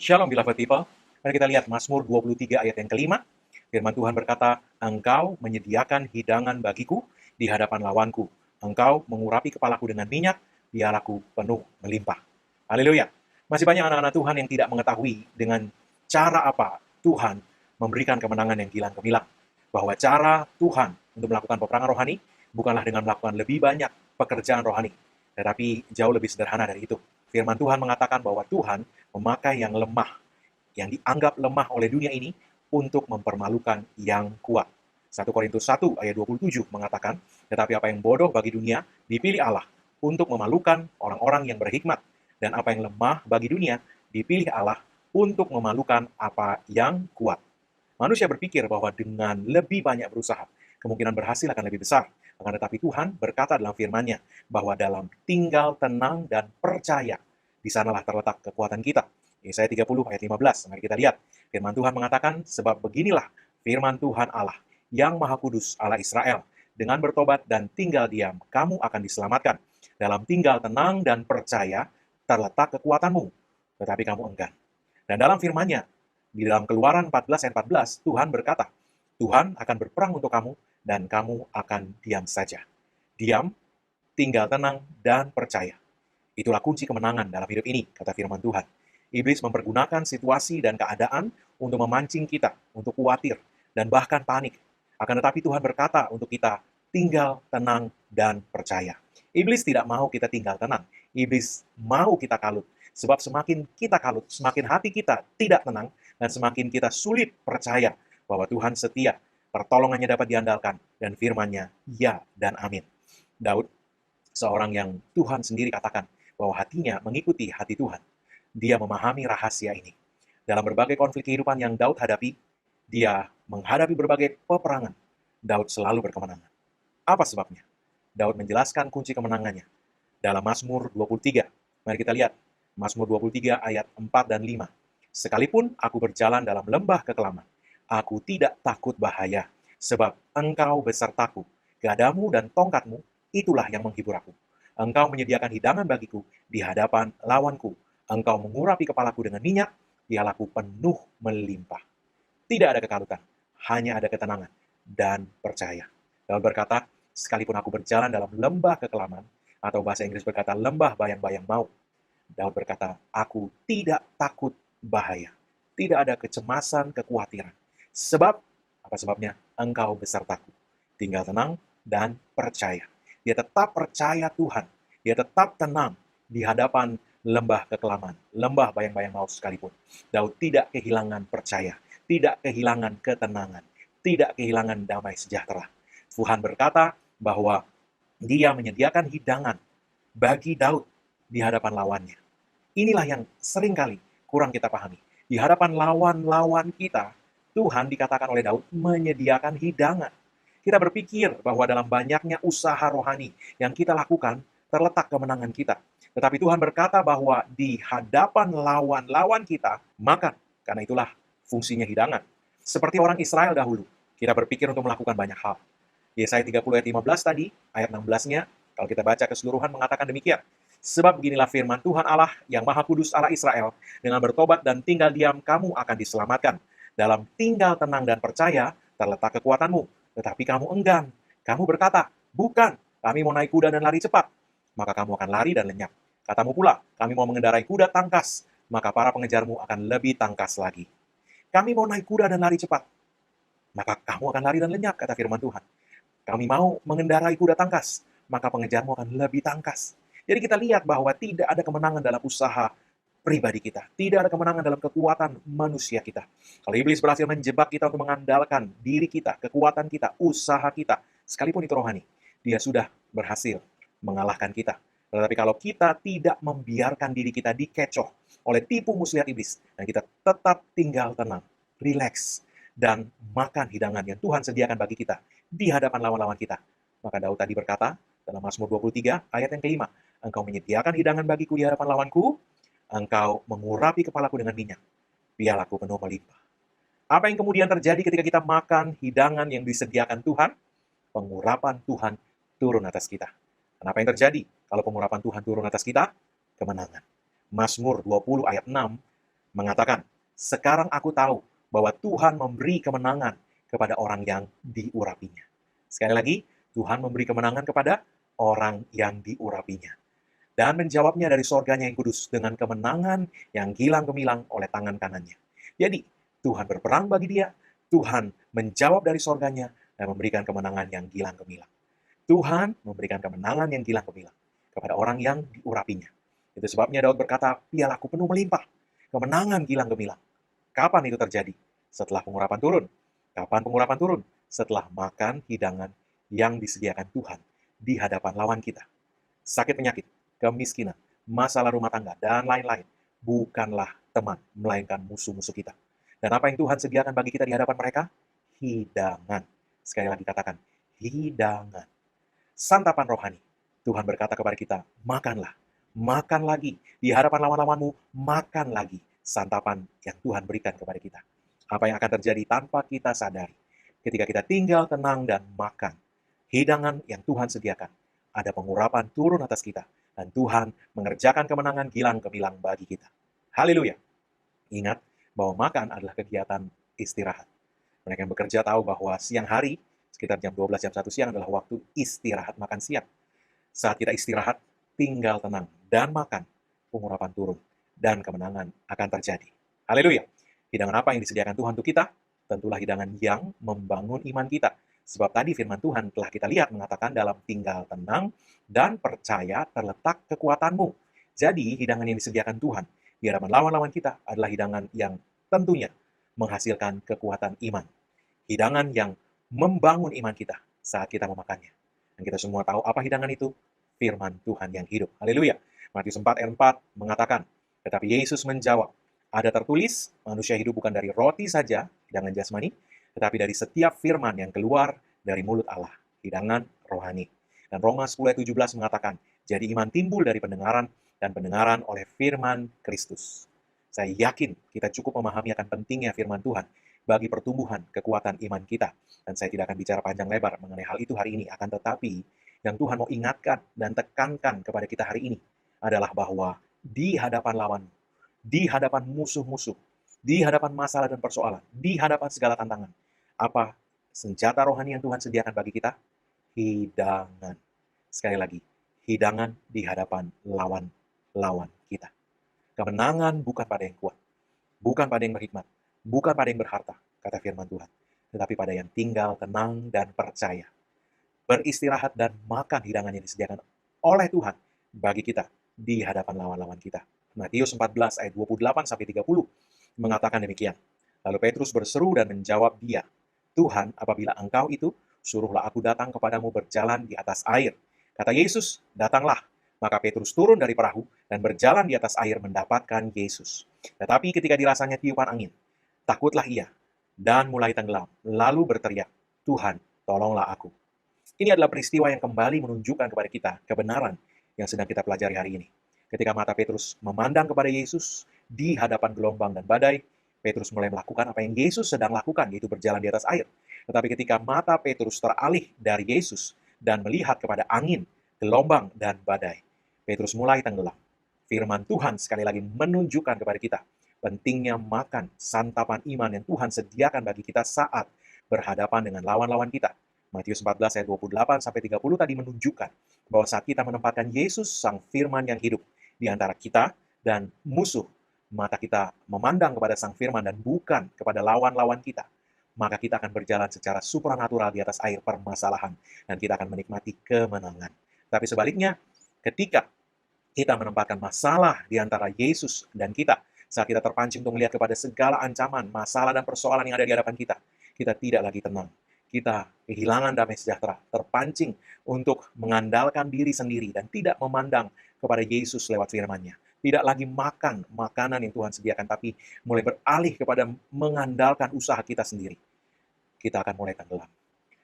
Shalom beloved people. Mari kita lihat Mazmur 23 ayat yang kelima. Firman Tuhan berkata, Engkau menyediakan hidangan bagiku di hadapan lawanku. Engkau mengurapi kepalaku dengan minyak, biarlaku penuh melimpah. Haleluya. Masih banyak anak-anak Tuhan yang tidak mengetahui dengan cara apa Tuhan memberikan kemenangan yang gilang gemilang. Bahwa cara Tuhan untuk melakukan peperangan rohani bukanlah dengan melakukan lebih banyak pekerjaan rohani, tetapi jauh lebih sederhana dari itu. Firman Tuhan mengatakan bahwa Tuhan memakai yang lemah, yang dianggap lemah oleh dunia ini, untuk mempermalukan yang kuat. 1 Korintus 1 ayat 27 mengatakan, tetapi apa yang bodoh bagi dunia, dipilih Allah untuk memalukan orang-orang yang berhikmat. Dan apa yang lemah bagi dunia, dipilih Allah untuk memalukan apa yang kuat. Manusia berpikir bahwa dengan lebih banyak berusaha, kemungkinan berhasil akan lebih besar. Akan tetapi Tuhan berkata dalam firman-Nya bahwa dalam tinggal tenang dan percaya, di sanalah terletak kekuatan kita. Yesaya 30 ayat 15, mari kita lihat. Firman Tuhan mengatakan, sebab beginilah firman Tuhan Allah, yang Maha Kudus Allah Israel, dengan bertobat dan tinggal diam, kamu akan diselamatkan. Dalam tinggal tenang dan percaya, terletak kekuatanmu, tetapi kamu enggan. Dan dalam firman-Nya, di dalam Keluaran 14 ayat 14, Tuhan berkata, Tuhan akan berperang untuk kamu, dan kamu akan diam saja. Diam, tinggal tenang, dan percaya. Itulah kunci kemenangan dalam hidup ini, kata firman Tuhan. Iblis mempergunakan situasi dan keadaan untuk memancing kita, untuk khawatir, dan bahkan panik. Akan tetapi Tuhan berkata untuk kita, tinggal tenang dan percaya. Iblis tidak mau kita tinggal tenang. Iblis mau kita kalut. Sebab semakin kita kalut, semakin hati kita tidak tenang, dan semakin kita sulit percaya bahwa Tuhan setia, pertolongannya dapat diandalkan, dan firman-Nya ya dan amin. Daud, seorang yang Tuhan sendiri katakan bahwa hatinya mengikuti hati Tuhan. Dia memahami rahasia ini. Dalam berbagai konflik kehidupan yang Daud hadapi, dia menghadapi berbagai peperangan. Daud selalu berkemenangan. Apa sebabnya? Daud menjelaskan kunci kemenangannya dalam Mazmur 23. Mari kita lihat. Mazmur 23 ayat 4 dan 5. Sekalipun aku berjalan dalam lembah kekelaman, aku tidak takut bahaya, sebab Engkau besertaku. Gadamu dan tongkatmu, itulah yang menghibur aku. Engkau menyediakan hidangan bagiku di hadapan lawanku. Engkau mengurapi kepalaku dengan minyak, biarlaku penuh melimpah. Tidak ada kekalutan, hanya ada ketenangan dan percaya. Daud berkata, sekalipun aku berjalan dalam lembah kekelaman, atau bahasa Inggris berkata lembah bayang-bayang maut, Daud berkata, aku tidak takut bahaya. Tidak ada kecemasan, kekhawatiran. Sebab, apa sebabnya? Engkau besertaku. Tinggal tenang dan percaya. Dia tetap percaya Tuhan. Dia tetap tenang di hadapan lembah kekelaman, lembah bayang-bayang maut sekalipun. Daud tidak kehilangan percaya, tidak kehilangan ketenangan, tidak kehilangan damai sejahtera. Tuhan berkata bahwa dia menyediakan hidangan bagi Daud di hadapan lawannya. Inilah yang seringkali kurang kita pahami. Di hadapan lawan-lawan kita, Tuhan dikatakan oleh Daud menyediakan hidangan. Kita berpikir bahwa dalam banyaknya usaha rohani yang kita lakukan, terletak kemenangan kita. Tetapi Tuhan berkata bahwa di hadapan lawan-lawan kita, makan. Karena itulah fungsinya hidangan. Seperti orang Israel dahulu, kita berpikir untuk melakukan banyak hal. Yesaya 30 ayat 15 tadi, ayat 16-nya, kalau kita baca keseluruhan mengatakan demikian. Sebab beginilah firman Tuhan Allah yang Maha Kudus Allah Israel, dengan bertobat dan tinggal diam kamu akan diselamatkan. Dalam tinggal tenang dan percaya terletak kekuatanmu, tetapi kamu enggan. Kamu berkata, bukan, kami mau naik kuda dan lari cepat. Maka kamu akan lari dan lenyap. Katamu pula, kami mau mengendarai kuda tangkas, maka para pengejarmu akan lebih tangkas lagi. Kami mau naik kuda dan lari cepat, maka kamu akan lari dan lenyap, kata firman Tuhan. Kami mau mengendarai kuda tangkas, maka pengejarmu akan lebih tangkas. Jadi kita lihat bahwa tidak ada kemenangan dalam usaha pribadi kita. Tidak ada kemenangan dalam kekuatan manusia kita. Kalau iblis berhasil menjebak kita untuk mengandalkan diri kita, kekuatan kita, usaha kita, sekalipun itu rohani, dia sudah berhasil mengalahkan kita. Tetapi kalau kita tidak membiarkan diri kita dikecoh oleh tipu muslihat iblis, dan kita tetap tinggal tenang, rileks, dan makan hidangan yang Tuhan sediakan bagi kita di hadapan lawan-lawan kita. Maka Daud tadi berkata dalam Mazmur 23 ayat yang kelima, Engkau menyediakan hidangan bagiku di hadapan lawanku, Engkau mengurapi kepalaku dengan minyak, biarlaku penuh melimpah. Apa yang kemudian terjadi ketika kita makan hidangan yang disediakan Tuhan? Pengurapan Tuhan turun atas kita. Dan apa yang terjadi kalau pengurapan Tuhan turun atas kita? Kemenangan. Mazmur 20 ayat 6 mengatakan, "Sekarang aku tahu bahwa Tuhan memberi kemenangan kepada orang yang diurapinya." Sekali lagi, Tuhan memberi kemenangan kepada orang yang diurapinya. Dan menjawabnya dari sorganya yang kudus dengan kemenangan yang gilang gemilang oleh tangan kanannya. Jadi, Tuhan berperang bagi dia, Tuhan menjawab dari sorganya, dan memberikan kemenangan yang gilang gemilang. Tuhan memberikan kemenangan yang gilang gemilang kepada orang yang diurapinya. Itu sebabnya Daud berkata, "Pialaku penuh melimpah, kemenangan gilang gemilang." Kapan itu terjadi? Setelah pengurapan turun. Kapan pengurapan turun? Setelah makan hidangan yang disediakan Tuhan di hadapan lawan kita. Sakit penyakit, kemiskinan, masalah rumah tangga, dan lain-lain bukanlah teman, melainkan musuh-musuh kita. Dan apa yang Tuhan sediakan bagi kita di hadapan mereka? Hidangan. Sekali lagi katakan, hidangan. Santapan rohani. Tuhan berkata kepada kita, makanlah, makan lagi. Di hadapan lawan-lawanmu, makan lagi santapan yang Tuhan berikan kepada kita. Apa yang akan terjadi tanpa kita sadari. Ketika kita tinggal tenang dan makan hidangan yang Tuhan sediakan, ada pengurapan turun atas kita, dan Tuhan mengerjakan kemenangan gilang gemilang bagi kita. Haleluya. Ingat bahwa makan adalah kegiatan istirahat. Mereka yang bekerja tahu bahwa siang hari, sekitar jam 12, jam 1 siang adalah waktu istirahat makan siang. Saat kita istirahat, tinggal tenang dan makan, pengurapan turun, dan kemenangan akan terjadi. Haleluya. Hidangan apa yang disediakan Tuhan untuk kita? Tentulah hidangan yang membangun iman kita. Sebab tadi firman Tuhan telah kita lihat mengatakan dalam tinggal tenang dan percaya terletak kekuatanmu. Jadi hidangan yang disediakan Tuhan di hadapan lawan-lawan kita adalah hidangan yang tentunya menghasilkan kekuatan iman. Hidangan yang membangun iman kita saat kita memakannya. Dan kita semua tahu apa hidangan itu? Firman Tuhan yang hidup. Haleluya. Matius 4 ayat 4 mengatakan, tetapi Yesus menjawab, ada tertulis, manusia hidup bukan dari roti saja, hidangan jasmani, tetapi dari setiap firman yang keluar dari mulut Allah, hidangan rohani. Dan Roma 10 ayat 17 mengatakan, jadi iman timbul dari pendengaran, dan pendengaran oleh firman Kristus. Saya yakin kita cukup memahami akan pentingnya firman Tuhan bagi pertumbuhan kekuatan iman kita. Dan saya tidak akan bicara panjang lebar mengenai hal itu hari ini, akan tetapi yang Tuhan mau ingatkan dan tekankan kepada kita hari ini adalah bahwa di hadapan lawan, di hadapan musuh-musuh, di hadapan masalah dan persoalan, di hadapan segala tantangan, apa senjata rohani yang Tuhan sediakan bagi kita? Hidangan. Sekali lagi, hidangan di hadapan lawan kita. Kemenangan bukan pada yang kuat, bukan pada yang berhikmat, bukan pada yang berharta, kata firman Tuhan, tetapi pada yang tinggal tenang dan percaya. Beristirahat dan makan hidangan yang disediakan oleh Tuhan bagi kita di hadapan lawan-lawan kita. Matius 14 ayat 28-30 mengatakan demikian. Lalu Petrus berseru dan menjawab dia, Tuhan, apabila engkau itu, suruhlah aku datang kepadamu berjalan di atas air. Kata Yesus, datanglah. Maka Petrus turun dari perahu dan berjalan di atas air mendapatkan Yesus. Tetapi ketika dirasanya tiupan angin, takutlah ia dan mulai tenggelam, lalu berteriak, Tuhan, tolonglah aku. Ini adalah peristiwa yang kembali menunjukkan kepada kita kebenaran yang sedang kita pelajari hari ini. Ketika mata Petrus memandang kepada Yesus di hadapan gelombang dan badai, Petrus mulai melakukan apa yang Yesus sedang lakukan, yaitu berjalan di atas air. Tetapi ketika mata Petrus teralih dari Yesus dan melihat kepada angin, gelombang, dan badai, Petrus mulai tenggelam. Firman Tuhan sekali lagi menunjukkan kepada kita pentingnya makan santapan iman yang Tuhan sediakan bagi kita saat berhadapan dengan lawan-lawan kita. Matius 14 ayat 28-30 tadi menunjukkan bahwa saat kita menempatkan Yesus, Sang Firman yang hidup, di antara kita dan musuh, mata kita memandang kepada Sang Firman dan bukan kepada lawan-lawan kita, maka kita akan berjalan secara supranatural di atas air permasalahan, dan kita akan menikmati kemenangan. Tapi sebaliknya, ketika kita menempatkan masalah di antara Yesus dan kita, saat kita terpancing untuk melihat kepada segala ancaman, masalah, dan persoalan yang ada di hadapan kita tidak lagi tenang. Kita kehilangan damai sejahtera, terpancing untuk mengandalkan diri sendiri dan tidak memandang kepada Yesus lewat firman-Nya. Tidak lagi makan makanan yang Tuhan sediakan, tapi mulai beralih kepada mengandalkan usaha kita sendiri. Kita akan mulai tenggelam.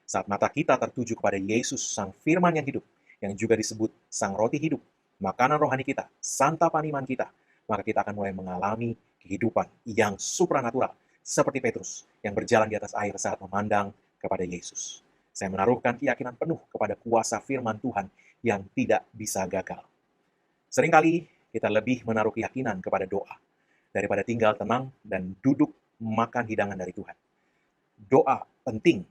Saat mata kita tertuju kepada Yesus, Sang Firman yang hidup, yang juga disebut Sang Roti Hidup, makanan rohani kita, santapan iman kita, maka kita akan mulai mengalami kehidupan yang supranatural, seperti Petrus yang berjalan di atas air saat memandang kepada Yesus. Saya menaruhkan keyakinan penuh kepada kuasa firman Tuhan yang tidak bisa gagal. Seringkali kita lebih menaruh keyakinan kepada doa. daripada tinggal tenang dan duduk makan hidangan dari Tuhan. Doa penting,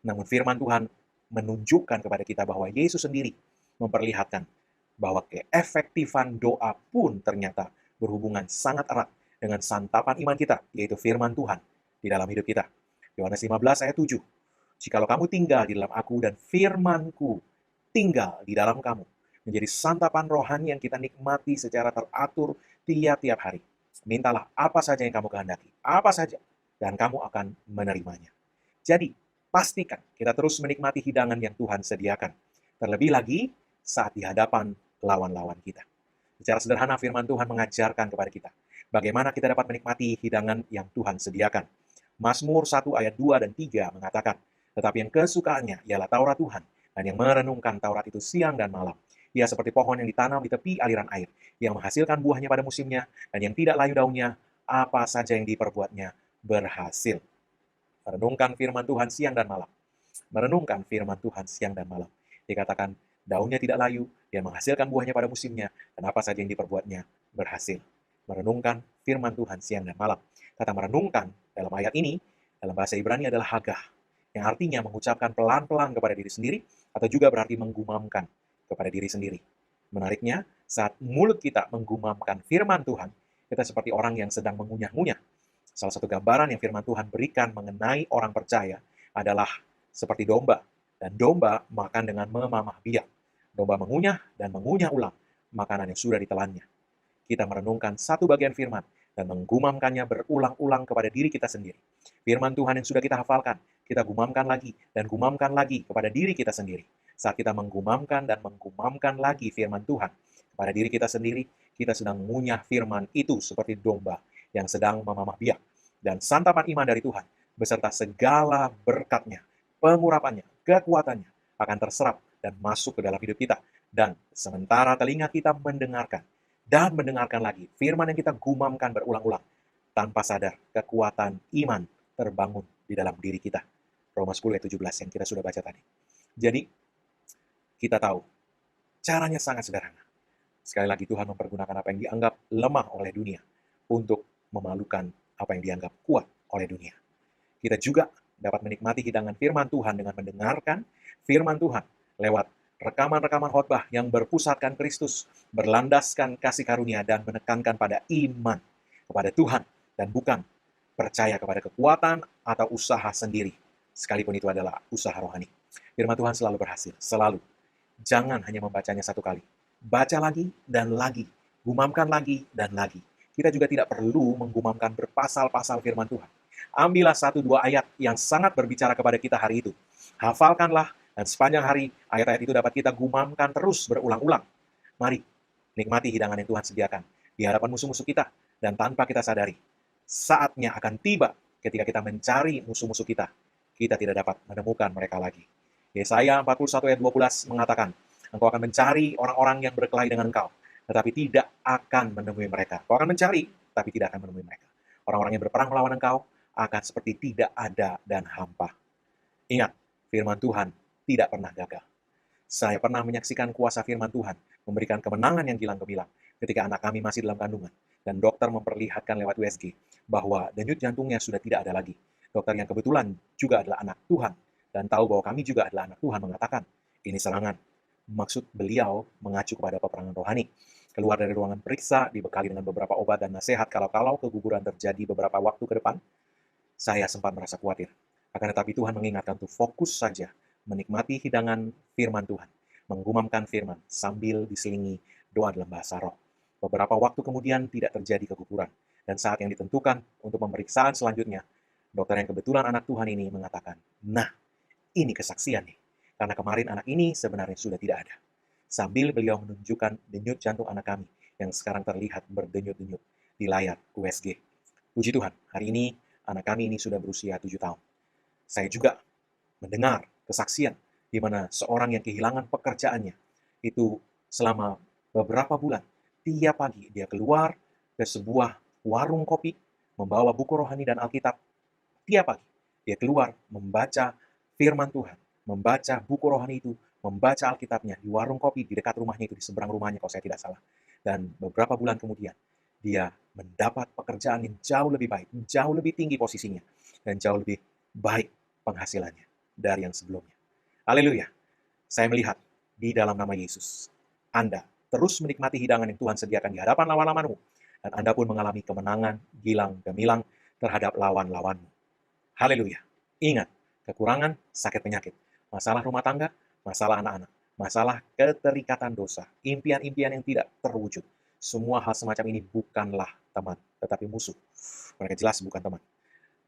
namun firman Tuhan menunjukkan kepada kita bahwa Yesus sendiri memperlihatkan bahwa keefektifan doa pun ternyata berhubungan sangat erat dengan santapan iman kita, yaitu firman Tuhan di dalam hidup kita. Yohanes 15 ayat 7. Jikalau kamu tinggal di dalam aku dan firmanku tinggal di dalam kamu, menjadi santapan rohani yang kita nikmati secara teratur tiap-tiap hari. Mintalah apa saja yang kamu kehendaki, apa saja, dan kamu akan menerimanya. Jadi, pastikan kita terus menikmati hidangan yang Tuhan sediakan. Terlebih lagi saat di hadapan lawan-lawan kita. Secara sederhana firman Tuhan mengajarkan kepada kita bagaimana kita dapat menikmati hidangan yang Tuhan sediakan. Mazmur 1 ayat 2 dan 3 mengatakan, tetapi yang kesukaannya ialah Taurat Tuhan, dan yang merenungkan Taurat itu siang dan malam. Ia seperti pohon yang ditanam di tepi aliran air, yang menghasilkan buahnya pada musimnya, dan yang tidak layu daunnya, apa saja yang diperbuatnya berhasil. Merenungkan firman Tuhan siang dan malam. Merenungkan firman Tuhan siang dan malam. Dikatakan, daunnya tidak layu, dia menghasilkan buahnya pada musimnya, dan apa saja yang diperbuatnya berhasil. Merenungkan firman Tuhan siang dan malam. Kata merenungkan dalam ayat ini, dalam bahasa Ibrani adalah hagah, yang artinya mengucapkan pelan-pelan kepada diri sendiri, atau juga berarti menggumamkan kepada diri sendiri. Menariknya, saat mulut kita menggumamkan firman Tuhan, kita seperti orang yang sedang mengunyah-ngunyah. Salah satu gambaran yang firman Tuhan berikan mengenai orang percaya adalah seperti domba. Dan domba makan dengan memamah biak. Domba mengunyah dan mengunyah ulang makanan yang sudah ditelannya. Kita merenungkan satu bagian firman dan menggumamkannya berulang-ulang kepada diri kita sendiri. Firman Tuhan yang sudah kita hafalkan, kita gumamkan lagi dan gumamkan lagi kepada diri kita sendiri. Saat kita menggumamkan dan menggumamkan lagi firman Tuhan kepada diri kita sendiri, kita sedang mengunyah firman itu seperti domba yang sedang memamah biak. Dan santapan iman dari Tuhan beserta segala berkatnya, pengurapannya, kekuatannya akan terserap dan masuk ke dalam hidup kita. Dan sementara telinga kita mendengarkan dan mendengarkan lagi firman yang kita gumamkan berulang-ulang, tanpa sadar kekuatan iman terbangun di dalam diri kita. Roma 10 ayat 17 yang kita sudah baca tadi. Jadi, kita tahu caranya sangat sederhana. Sekali lagi Tuhan mempergunakan apa yang dianggap lemah oleh dunia untuk memalukan apa yang dianggap kuat oleh dunia. Kita juga dapat menikmati hidangan firman Tuhan dengan mendengarkan firman Tuhan lewat rekaman-rekaman khotbah yang berpusatkan Kristus, berlandaskan kasih karunia dan menekankan pada iman kepada Tuhan dan bukan percaya kepada kekuatan atau usaha sendiri, sekalipun itu adalah usaha rohani. Firman Tuhan selalu berhasil, selalu. Jangan hanya membacanya satu kali. Baca lagi dan lagi. Gumamkan lagi dan lagi. Kita juga tidak perlu menggumamkan berpasal-pasal firman Tuhan. Ambillah 1-2 ayat yang sangat berbicara kepada kita hari itu. Hafalkanlah, dan sepanjang hari ayat-ayat itu dapat kita gumamkan terus berulang-ulang. Mari, nikmati hidangan yang Tuhan sediakan di hadapan musuh-musuh kita. Dan tanpa kita sadari, saatnya akan tiba ketika kita mencari musuh-musuh kita. Kita tidak dapat menemukan mereka lagi. Yesaya 41 ayat 12 mengatakan, engkau akan mencari orang-orang yang berkelahi dengan engkau, tetapi tidak akan menemui mereka. Kau akan mencari, tapi tidak akan menemui mereka. Orang-orang yang berperang melawan engkau akan seperti tidak ada dan hampa. Ingat, firman Tuhan tidak pernah gagal. Saya pernah menyaksikan kuasa firman Tuhan memberikan kemenangan yang gilang gemilang ketika anak kami masih dalam kandungan, dan dokter memperlihatkan lewat USG bahwa denyut jantungnya sudah tidak ada lagi. Dokter yang kebetulan juga adalah anak Tuhan, dan tahu bahwa kami juga adalah anak Tuhan mengatakan, ini serangan. Maksud beliau mengacu kepada peperangan rohani. Keluar dari ruangan periksa, dibekali dengan beberapa obat dan nasihat kalau keguguran terjadi beberapa waktu ke depan, saya sempat merasa khawatir. Akan tetapi Tuhan mengingatkan untuk fokus saja, menikmati hidangan firman Tuhan, menggumamkan firman sambil diselingi doa dalam bahasa roh. Beberapa waktu kemudian tidak terjadi keguguran. Dan saat yang ditentukan untuk pemeriksaan selanjutnya, dokter yang kebetulan anak Tuhan ini mengatakan, nah, ini kesaksian nih. Karena kemarin anak ini sebenarnya sudah tidak ada. Sambil beliau menunjukkan denyut jantung anak kami yang sekarang terlihat berdenyut-denyut di layar USG. Puji Tuhan, hari ini anak kami ini sudah berusia 7 tahun. Saya juga mendengar kesaksian di mana seorang yang kehilangan pekerjaannya itu selama beberapa bulan, tiap pagi dia keluar ke sebuah warung kopi, membawa buku rohani dan Alkitab. Tiap pagi dia keluar membaca firman Tuhan, membaca buku rohani itu, membaca Alkitabnya di warung kopi di dekat rumahnya itu, di seberang rumahnya kalau saya tidak salah. Dan beberapa bulan kemudian, dia mendapat pekerjaan yang jauh lebih baik, jauh lebih tinggi posisinya, dan jauh lebih baik penghasilannya dari yang sebelumnya. Haleluya. Saya melihat di dalam nama Yesus, Anda terus menikmati hidangan yang Tuhan sediakan di hadapan lawan-lawanmu, dan Anda pun mengalami kemenangan gilang gemilang terhadap lawan-lawanmu. Haleluya. Ingat, kekurangan, sakit penyakit, masalah rumah tangga, masalah anak-anak, masalah keterikatan dosa, impian-impian yang tidak terwujud. Semua hal semacam ini bukanlah teman, tetapi musuh. Mereka jelas bukan teman.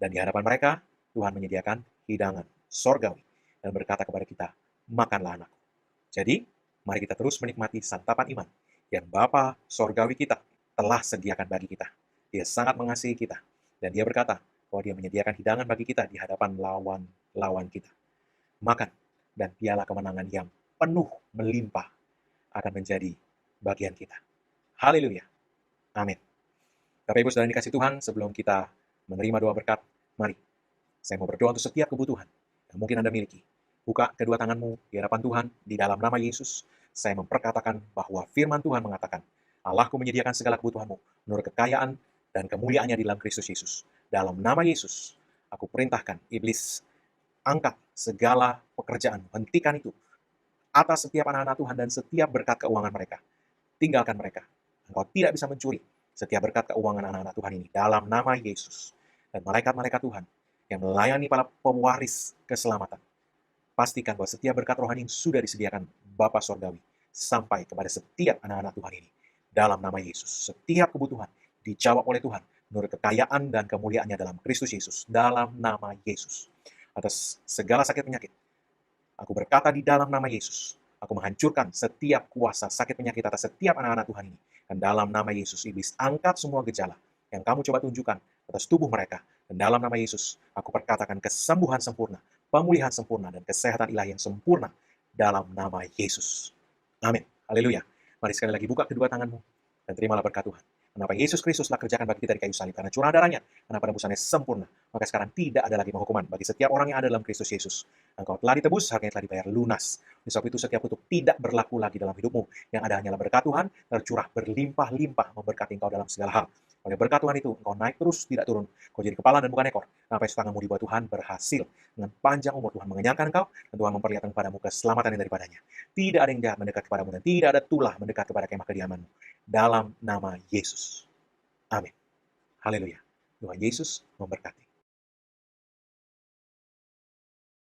Dan di hadapan mereka, Tuhan menyediakan hidangan sorgawi dan berkata kepada kita, makanlah anakku. Jadi, mari kita terus menikmati santapan iman yang Bapa sorgawi kita telah sediakan bagi kita. Dia sangat mengasihi kita. Dan dia berkata bahwa dia menyediakan hidangan bagi kita di hadapan lawan-lawan kita. Makan dan piala kemenangan yang penuh melimpah akan menjadi bagian kita. Haleluya. Amin. Bapak Ibu Saudara dikasih Tuhan, sebelum kita menerima doa berkat, mari saya mau berdoa untuk setiap kebutuhan yang mungkin Anda miliki. Buka kedua tanganmu di hadapan Tuhan, di dalam nama Yesus. Saya memperkatakan bahwa firman Tuhan mengatakan, Allahku menyediakan segala kebutuhanmu menurut kekayaan dan kemuliaannya di dalam Kristus Yesus. Dalam nama Yesus, aku perintahkan iblis, angkat segala pekerjaan, hentikan itu atas setiap anak-anak Tuhan dan setiap berkat keuangan mereka. Tinggalkan mereka. Engkau tidak bisa mencuri setiap berkat keuangan anak-anak Tuhan ini dalam nama Yesus. Dan malaikat-malaikat Tuhan yang melayani para pewaris keselamatan, pastikan bahwa setiap berkat rohani yang sudah disediakan Bapa Sorgawi sampai kepada setiap anak-anak Tuhan ini. Dalam nama Yesus, setiap kebutuhan dijawab oleh Tuhan menurut kekayaan dan kemuliaannya dalam Kristus Yesus. Dalam nama Yesus. Atas segala sakit penyakit, aku berkata di dalam nama Yesus, aku menghancurkan setiap kuasa sakit penyakit atas setiap anak-anak Tuhan ini. Dan dalam nama Yesus, iblis angkat semua gejala yang kamu coba tunjukkan atas tubuh mereka. Dan dalam nama Yesus, aku perkatakan kesembuhan sempurna, pemulihan sempurna, dan kesehatan ilahi yang sempurna dalam nama Yesus. Amin. Haleluya. Mari sekali lagi buka kedua tanganmu dan terimalah berkat Tuhan. Kenapa Yesus Kristus telah kerjakan bagi kita di kayu salib, karena curah darahnya, karena penebusannya sempurna, maka sekarang tidak ada lagi penghukuman bagi setiap orang yang ada dalam Kristus Yesus. Engkau telah ditebus, harganya telah dibayar lunas. Oleh sebab itu setiap kutuk tidak berlaku lagi dalam hidupmu. Yang ada hanyalah berkat Tuhan, tercurah berlimpah-limpah memberkati engkau dalam segala hal. Oleh berkat Tuhan itu, engkau naik terus, tidak turun. Kau jadi kepala dan bukan ekor. Sampai tanganmu di bawah Tuhan berhasil. Dengan panjang umur Tuhan mengenyangkan engkau, dan Tuhan memperlihatkan kepadamu keselamatan yang daripadanya. Tidak ada yang jahat mendekat kepadamu, dan tidak ada tulah mendekat kepada kemah kediamanmu. Dalam nama Yesus. Amin. Haleluya. Tuhan Yesus memberkati.